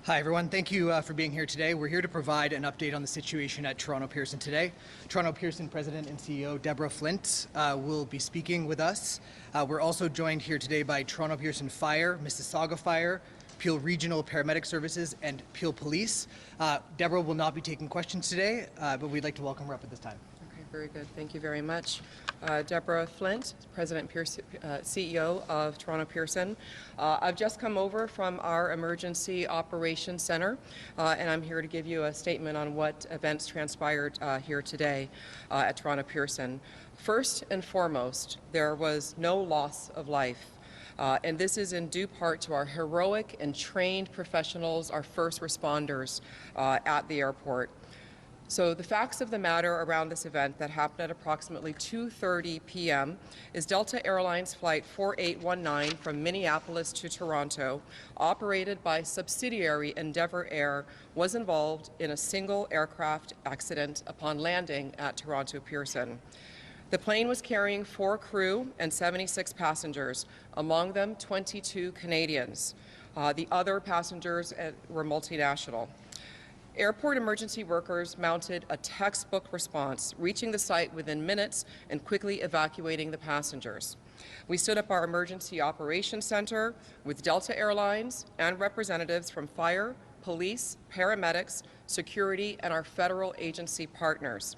Hi, everyone. Thank you for being here today. We're here to provide an update on the situation at Toronto Pearson today. Toronto Pearson President and CEO Deborah Flint will be speaking with us. We're also joined here today by Toronto Pearson Fire, Mississauga Fire, Peel Regional Paramedic Services, and Peel Police. Deborah will not be taking questions today, but we'd like to welcome her up at this time. Okay, very good. Thank you very much. Deborah Flint, President Pearson, CEO of Toronto Pearson. I've just come over from our Emergency Operations Center, and I'm here to give you a statement on what events transpired here today at Toronto Pearson. First and foremost, there was no loss of life. And this is in due part to our heroic and trained professionals, our first responders at the airport. So the facts of the matter around this event that happened at approximately 2:30 p.m. is Delta Airlines Flight 4819 from Minneapolis to Toronto, operated by subsidiary Endeavour Air, was involved in a single aircraft accident upon landing at Toronto Pearson. The plane was carrying 4 crew and 76 passengers, among them 22 Canadians. The other passengers were multinational. Airport emergency workers mounted a textbook response, reaching the site within minutes and quickly evacuating the passengers. We stood up our Emergency Operations Center with Delta Airlines and representatives from fire, police, paramedics, security, and our federal agency partners.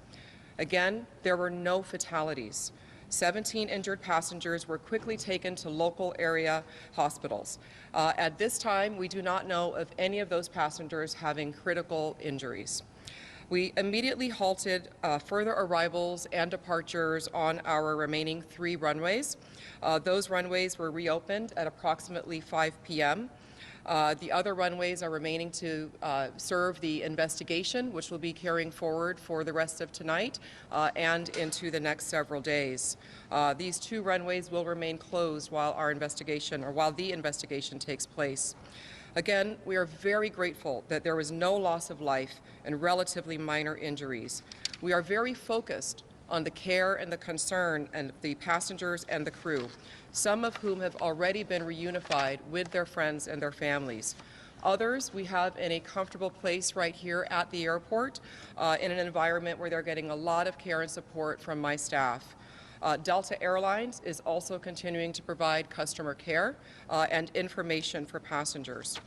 Again, there were no fatalities. 17 injured passengers were quickly taken to local area hospitals. At this time, we do not know of any of those passengers having critical injuries. We immediately halted further arrivals and departures on our remaining 3 runways. Those runways were reopened at approximately 5 p.m. The other runways are remaining to serve the investigation, which will be carrying forward for the rest of tonight and into the next several days. These 2 runways will remain closed while the investigation takes place. Again, we are very grateful that there was no loss of life and relatively minor injuries. We are very focused on the care and the concern and the passengers and the crew, some of whom have already been reunified with their friends and their families. Others we have in a comfortable place right here at the airport in an environment where they're getting a lot of care and support from my staff. Delta Airlines is also continuing to provide customer care and information for passengers.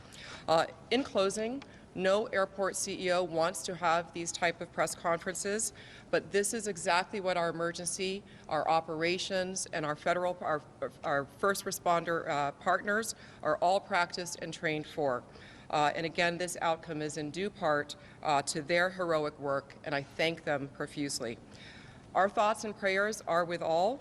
In closing, no airport CEO wants to have these type of press conferences, but this is exactly what our emergency, our operations, and our first responder partners are all practiced and trained for. And again, this outcome is in due part to their heroic work, and I thank them profusely. Our thoughts and prayers are with all.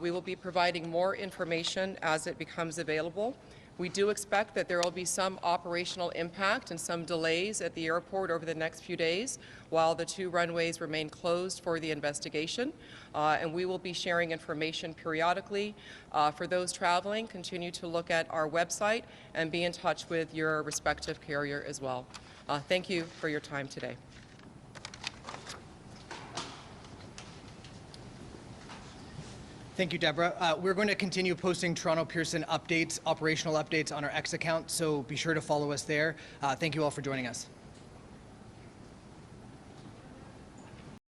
We will be providing more information as it becomes available. We do expect that there will be some operational impact and some delays at the airport over the next few days while the 2 runways remain closed for the investigation. And we will be sharing information periodically. For those traveling, continue to look at our website and be in touch with your respective carrier as well. Thank you for your time today. Thank you, Deborah. We're going to continue posting Toronto Pearson updates, operational updates on our X account, so be sure to follow us there. Thank you all for joining us.